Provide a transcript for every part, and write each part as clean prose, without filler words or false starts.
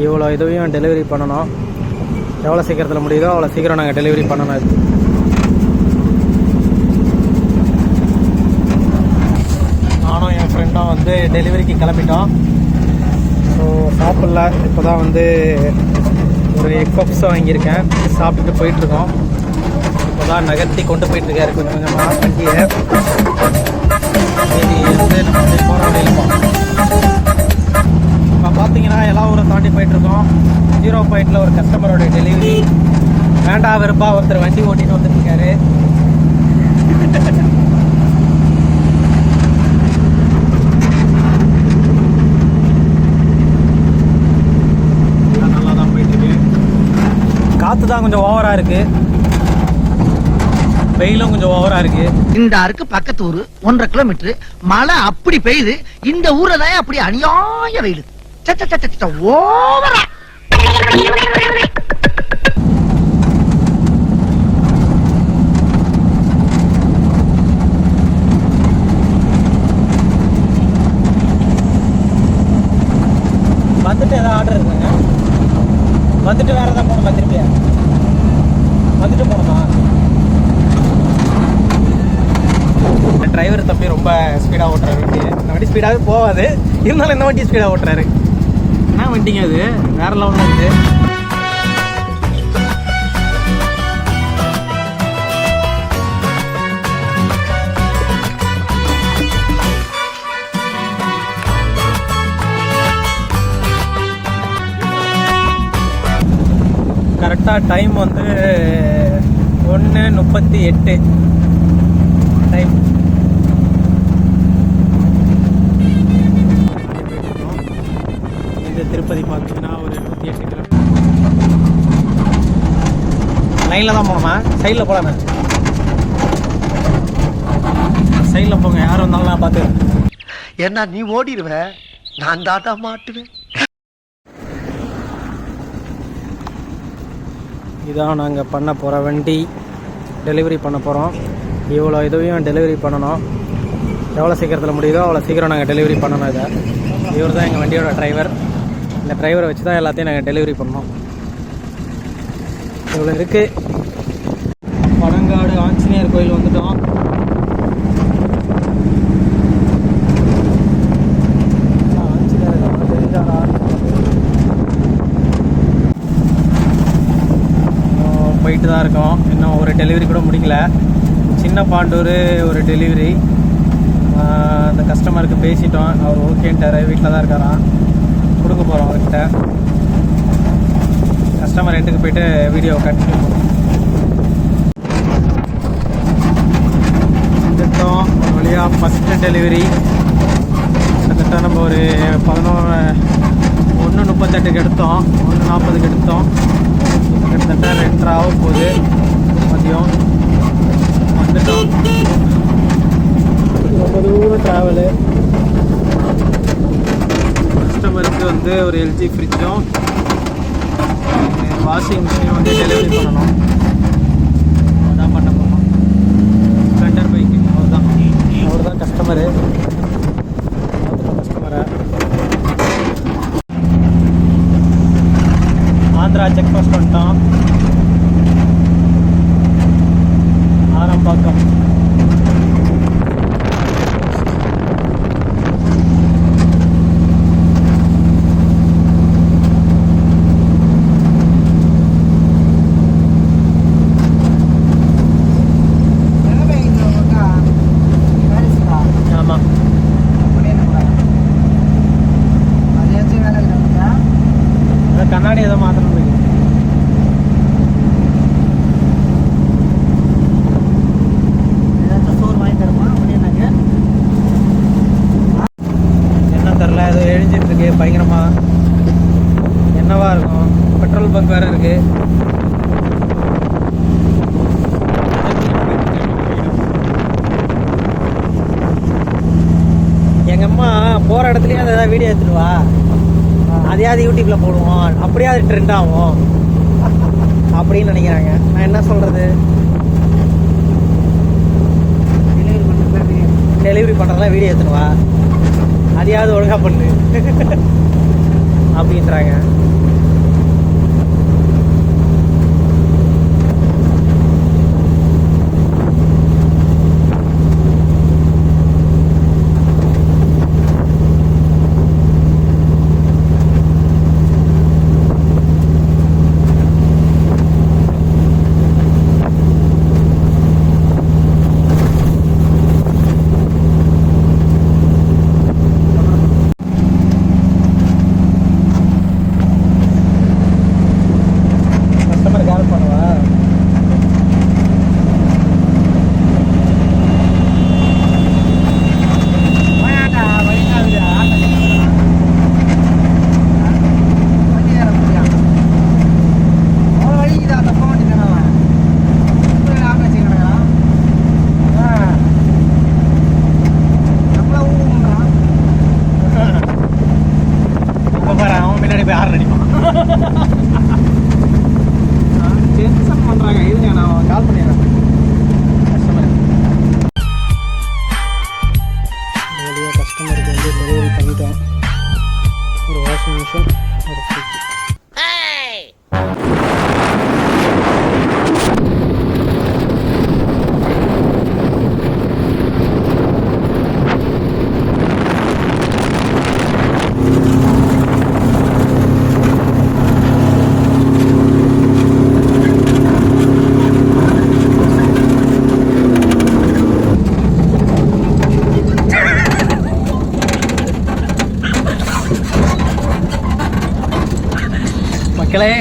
இவ்வளோ இதுவையும் டெலிவரி பண்ணணும். எவ்வளோ சீக்கிரத்தில் முடியுதோ அவ்வளோ சீக்கிரம் நாங்கள் டெலிவரி பண்ணணும். இது நானும் என் ஃப்ரெண்டும் வந்து டெலிவரிக்கு கிளம்பிட்டோம். ஸோ சாப்பிடல, இப்போ தான் வந்து ஒரு எக் பப்ஸ் வாங்கியிருக்கேன், சாப்பிட்டுட்டு போயிட்டுருக்கோம். இப்போ தான் நகர்த்தி கொண்டு போயிட்டுருக்காரு கொஞ்சம் கொஞ்சமாக வண்டியை. வந்து நம்ம வந்து போகிற வழியில் இப்போ பார்த்தீங்கன்னா எல்லா ஊரை தாண்டி போயிட்டுருக்கோம். 0 பாயிண்டில் ஒரு கஸ்டமரோட டெலிவரி. வேண்டா வெறுப்பா ஒருத்தர் வண்டி ஓட்டிட்டு வந்துட்டுருக்காரு. நல்லா தான் போயிட்டுருக்கு. காற்று தான் கொஞ்சம் ஓவராக இருக்குது, வெயிலும் கொஞ்சம் ஓவரா இருக்கு. இந்த அருக்கு பக்கத்து ஊரு 1.5 கிலோமீட்டர், மழை அப்படி பெய்யுது. இந்த ஊர்ல தான் அப்படி அநியாய வெயில். ஓவரா வந்துட்டு ஏதாவது ஆர்டர் இருக்குங்க? வந்துட்டு வேற ஏதாவது போகணுமா? திருப்பியா வந்துட்டு போகணுமா? டிரைவர் தம்பி ரொம்ப ஸ்பீடாக ஓட்டுறாரு வண்டி. இந்த வண்டி ஸ்பீடாகவே போகாது, இருந்தாலும் இந்த வண்டி ஸ்பீடாக ஓட்டுறாரு. என்ன வண்டிங்க அது, வேற லெவலில் இருக்குது. கரெக்டாக டைம் வந்து 1:38 டைம். இந்த திருப்பதி பார்த்தீங்கன்னா ஒரு 108 கிலோமீட்டர். லைனில் தான் போகணுமா? சைடில் போகலாமே. சைடில் போங்க, யார் வந்தாலும் நான் பார்த்துக்கிறேன். என்ன நீ ஓடிடுவேன், நான் தாட்டா மாட்டுவேன். இதான் நாங்கள் பண்ண போகிற வண்டி, டெலிவரி பண்ண போகிறோம். இவ்வளோ இதுவையும் டெலிவரி பண்ணணும். எவ்வளோ சீக்கிரத்தில் முடியுதோ அவ்வளோ சீக்கிரம் நாங்கள் டெலிவரி பண்ணணும். இதை இவர் தான் எங்கள் வண்டியோட டிரைவர். இந்த டிரைவரை வச்சு தான் எல்லாத்தையும் நாங்கள் டெலிவரி பண்ணோம். இவ்வளோ இருக்குது. பனங்காடு ஆஞ்சநேயர் கோயில் வந்துட்டோம். ஆஞ்சநேயர் தெரிஞ்சாரா? போயிட்டு தான் இருக்கோம். இன்னும் ஒரு டெலிவரி கூட முடிக்கல. சின்ன பாண்டூர் ஒரு டெலிவரி. அந்த கஸ்டமருக்கு பேசிட்டோம், அவர் ஓகேன்ட்டார். வீட்டில் தான் இருக்காராம், கொடுக்க போகிறோம் அவர்கிட்ட. கஸ்டமர் எண்டுக்கு போயிட்டு வீடியோ கண்டினியூ பண்ணுவோம். வந்துட்டோம் ஒரு வழியாக. ஃபஸ்ட்டு டெலிவரி கிட்டத்தட்ட நம்ம ஒரு 1:38 எடுத்தோம், 1:40 எடுத்தோம். கிட்டத்தட்ட 2:30 ஆக போகுது மதியம். வந்துட்டோம். ரொம்ப தூரம் ட்ராவலு. கஸ்டமருக்கு வந்து ஒரு எல்ஜி ஃப்ரிட்ஜும் வாஷிங் மிஷினையும் வந்து டெலிவரி பண்ணணும். அதான் பண்ண போகிறோம். ஸ்ப்ளெண்டர் பைக்கு அவர் தான் கஸ்டமரு. கஸ்டமரை ஆந்திரா செக் போஸ்ட் வந்துட்டோம். ஆரம்பாக்கம். கண்ணாடி ஏதோ மாற்றணும். என்ன தெரில, ஏதோ எழுஞ்சிட்டு இருக்கு பயங்கரமா. என்னவா இருக்கும்? பெட்ரோல் பங்க் வேற இருக்கு. எங்க அம்மா போற இடத்துலயே அதை ஏதாவது வீடியோ எடுத்துட்டு வா, அதையாவது யூடியூப்ல போடுவோம், அப்படியே அது ட்ரெண்ட் ஆகும் அப்படின்னு நினைக்கிறாங்க. நான் என்ன சொல்றது, டெலிவரி பண்றதுலாம் வீடியோ எடுத்துனுவா, அதையாவது ஒழுங்கா பண்ணு அப்படின்றாங்க. வந்து டெலிவரி பண்ணிட்டோம். ஒரு வாஷிங் மிஷின், ஒரு ஃப்ரிட்ஜ். மக்களே,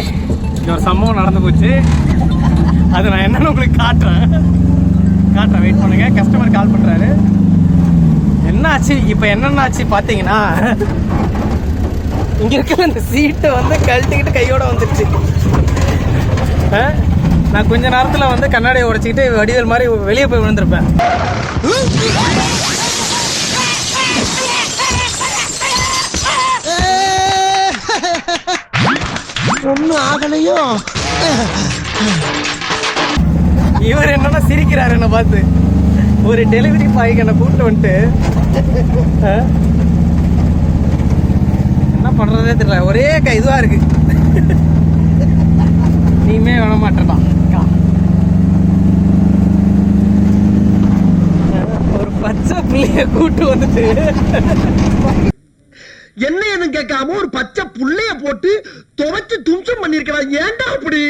இங்கே ஒரு சம்பவம் நடந்து போச்சு. அது நான் என்னன்னு உங்களுக்கு காட்டுறேன். வெயிட் பண்ணுங்க. கஸ்டமர் கால் பண்ணுறாரு. என்னாச்சு இப்போ? என்னென்னாச்சு பார்த்தீங்கன்னா, இங்கே இருக்கிற இந்த சீட்டை வந்து கழட்டிக்கிட்டு கையோட வந்துடுச்சு. நான் கொஞ்ச நேரத்தில் வந்து கண்ணாடியை உடைச்சிக்கிட்டு வடிவேல் மாதிரி வெளியே போய் விழுந்திருப்பேன். ஒன்னும் ஆகலையோ. இவர் என்னன்னா சிரிக்கிறாரு என்ன பார்த்து. ஒரு டெலிவரி பாய்க்கு என்ன கூப்பிட்டு வந்துட்டு என்ன பண்றதே தெரியல. ஒரே இதுவா இருக்கு. நீமே வேண மாட்டேன்டா. ஒரு பச்சை பிள்ளைய கூப்பிட்டு வந்துட்டு என்ன கேட்காம ஒரு பச்சை புள்ளைய போட்டு துவைச்சு தும்சம் பண்ணிருக்கலாம். ஏன்டா அப்படி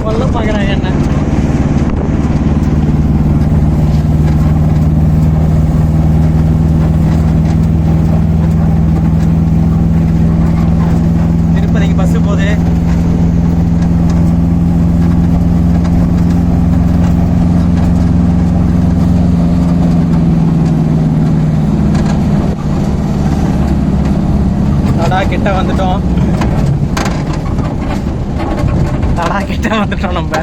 கொல்ல பாக்குறாங்க என்ன? திருப்பதிக்கு பஸ் போகுது. கிட்ட வந்துட்டோம். நம்ம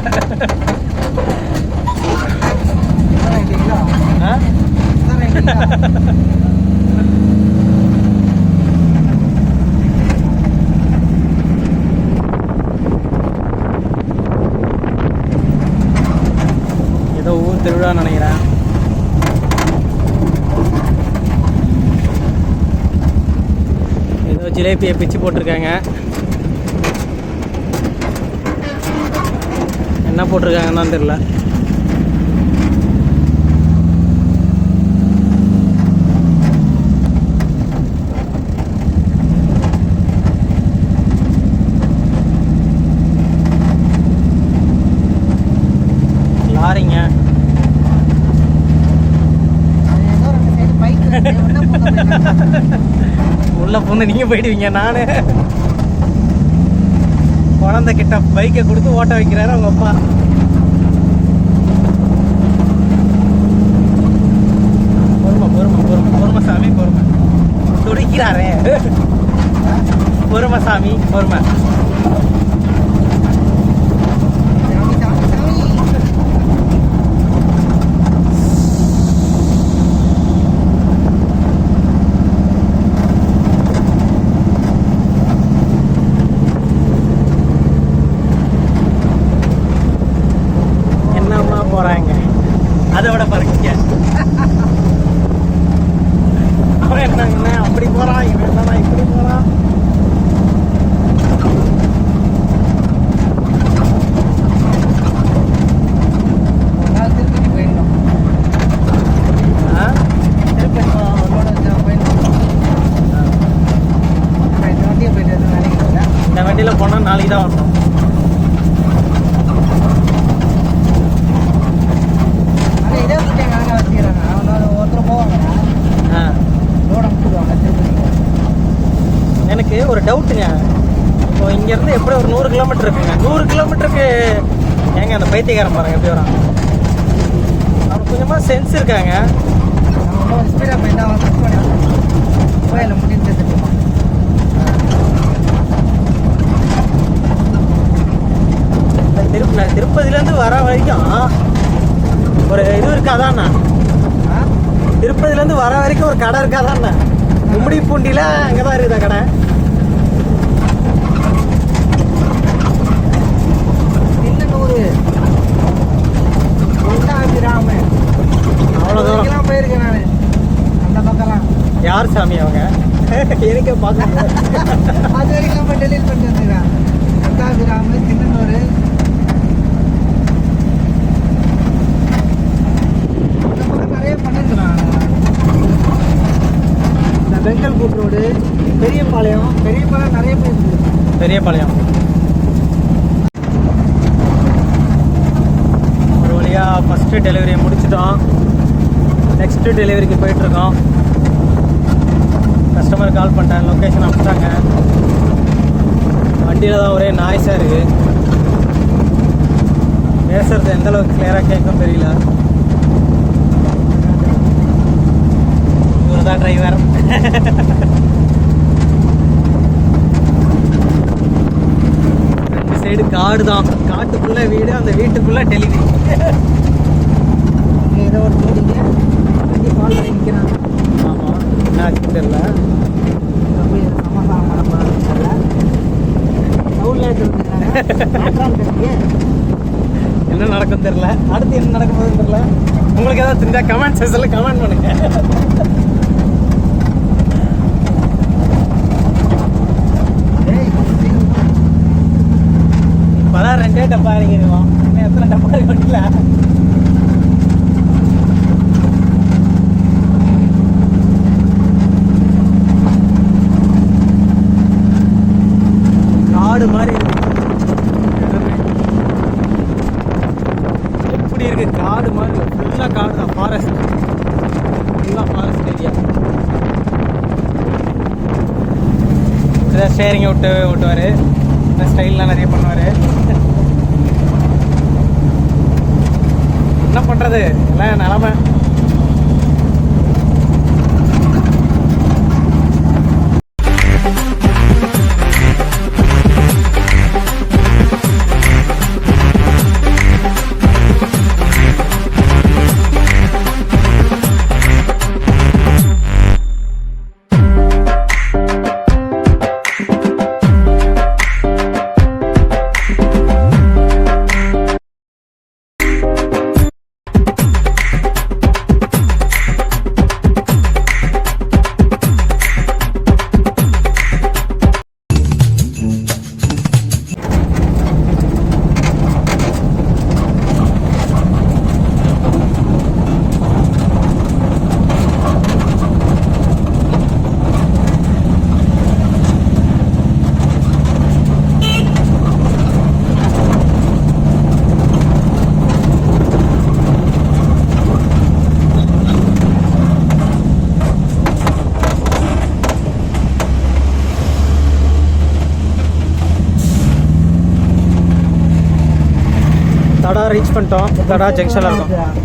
ஏதோ ஊர் திருவிழா நினைக்கிறேன். ஏதோ ஜிலேபியை பிச்சு போட்டிருக்காங்க. என்ன போட்டிருக்காங்கன்னு தெரியல. லாரிங்க. உள்ள பொண்ணு நீங்க போயிடுவீங்க. நானு குழந்தை கிட்ட பைக்கை கொடுத்து ஓட்ட வைக்கிறாரு அவங்க அப்பா. பொறுமை சாமி, பொறுமை. துடிக்கிறாரே. பொறுமை சாமி, பொறுமை. போறாங்க. அதை விட பாருங்க, அவன் என்ன அப்படி போறான், இவன் என்னன்னா இப்படி போறான். இந்த வண்டியில போனா நாளைக்கு தான் வரணும். எனக்கு ஒரு டவுட்டுங்க. இப்போ இங்கேருந்து எப்படி ஒரு 100 கிலோமீட்டர் இருக்குங்க. 100 கிலோமீட்டருக்கு ஏங்க அந்த பைத்தியக்காரன் பாருங்க எப்படி வரான். அவனுக்கு கொஞ்சமாக சென்ஸ் இருக்காங்க. திருப்பதிலேருந்து வர வரைக்கும் ஒரு இது இருக்காதாண்ணா? திருப்பதிலேருந்து வர வரைக்கும் ஒரு கடை இருக்காதாண்ணா? கும்மிடி பூண்டியில் அங்கே தான் இருக்குதா கடை? அவ்வளோ யார் சாமி அவங்க? எனக்கே பார்க்க அது வரைக்கும் நம்ம டெலிவரி பண்ணிட்டு வந்துருக்கேன். கட்டாபிராம திண்ணனூர் நிறைய பண்ணிருக்கிறான். இந்த வெங்கல்பூட் ரோடு, பெரியபாளையம் நிறைய பேர் இருக்கு. பெரியபாளையம் ஒரு வழியாக ஃபஸ்ட்டு டெலிவரியை முடிச்சிட்டோம். நெக்ஸ்ட்டு டெலிவரிக்கு போயிட்டுருக்கோம். கஸ்டமர் கால் பண்ணிட்டேன், லொக்கேஷன் அனுப்பிச்சாங்க. வண்டியில் தான் ஒரே நாய்ஸாக இருக்குது. பேசுறது எந்த அளவுக்கு கிளியராக கேட்கும் தெரியல. இவர் தான் டிரைவர். ரெண்டு சைடு காடு தான். காட்டுக்குள்ளே வீடு, அந்த வீட்டுக்குள்ளே டெலிவரி. ஏதோ ஒரு போடிங்க வண்டி கால் பண்ணி நிற்கிறான். ஆமாம், என்ன ஆச்சுன்னு தெரியல. சமாதானம் பண்ண போகிறாங்க. என்ன நடக்கும் தெரியல. அடுத்து என்ன நடக்கும் போதுன்னு தெரியல. உங்களுக்கு ஏதாவது தெரிஞ்சா கமெண்ட் செக்ஷன்ல கமெண்ட் பண்ணுங்க. இப்பதான் 2 டப்பா இறங்கிடுவோம். இன்னும் எத்தனை டப்பா இருக்குல்ல. காடு மாதிரி எப்படி இருக்கு? காடு மாதிரி ஃபுல்லாக காடு தான். ஃபாரஸ்ட், ஃபுல்லாக ஃபாரஸ்ட் ஏரியா. இப்படிதான் ஸ்டேரிங்கை ஓட்டுவார். இந்த ஸ்டைல்லாம் நிறைய பண்ணுவார். என்ன பண்ணுறது, எல்லாம் நிலமை. தடா ரீச் பண்ணிட்டோம். தடா ஜங்ஷனில் இருக்கோம்.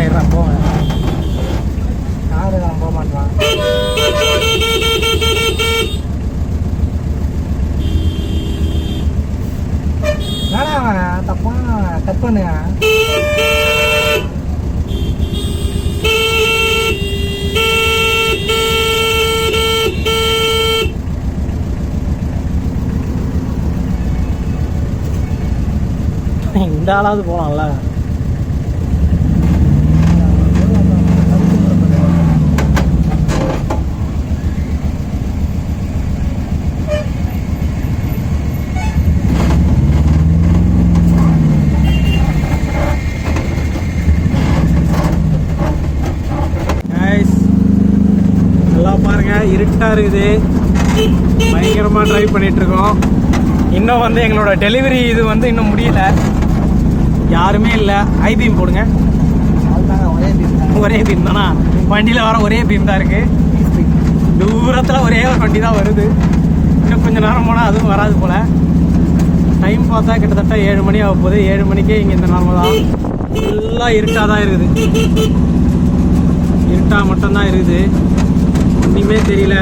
இரா போவேன். காரு தான் போக மாட்டான். தப்பா கட் பண்ணுங்க. இந்த ஆளாவது போகலாம்ல. எல்லாம் பாருங்க, இருட்டாக இருக்குது. பயங்கரமாக ட்ரைவ் பண்ணிகிட்ருக்கோம். இன்னும் வந்து எங்களோட டெலிவரி இது வந்து இன்னும் முடியல. யாருமே இல்லை. ஐபீம் போடுங்க. ஒரே பீம் தானா? வண்டியில் வர ஒரே பீம் தான் இருக்குது. தூரத்தில் ஒரே ஒரு வண்டி தான் வருது. இன்னும் கொஞ்சம் நேரம் போனால் அதுவும் வராது போல். டைம் பார்த்தா கிட்டத்தட்ட 7 மணி ஆக போகுது. 7 மணிக்கே இங்கே இந்த நிலமை தான். ஃபுல்லாக இருட்டாக தான் இருக்குது. இருட்டாக மட்டும்தான் இருக்குது. ஒன்றுமே தெரியல.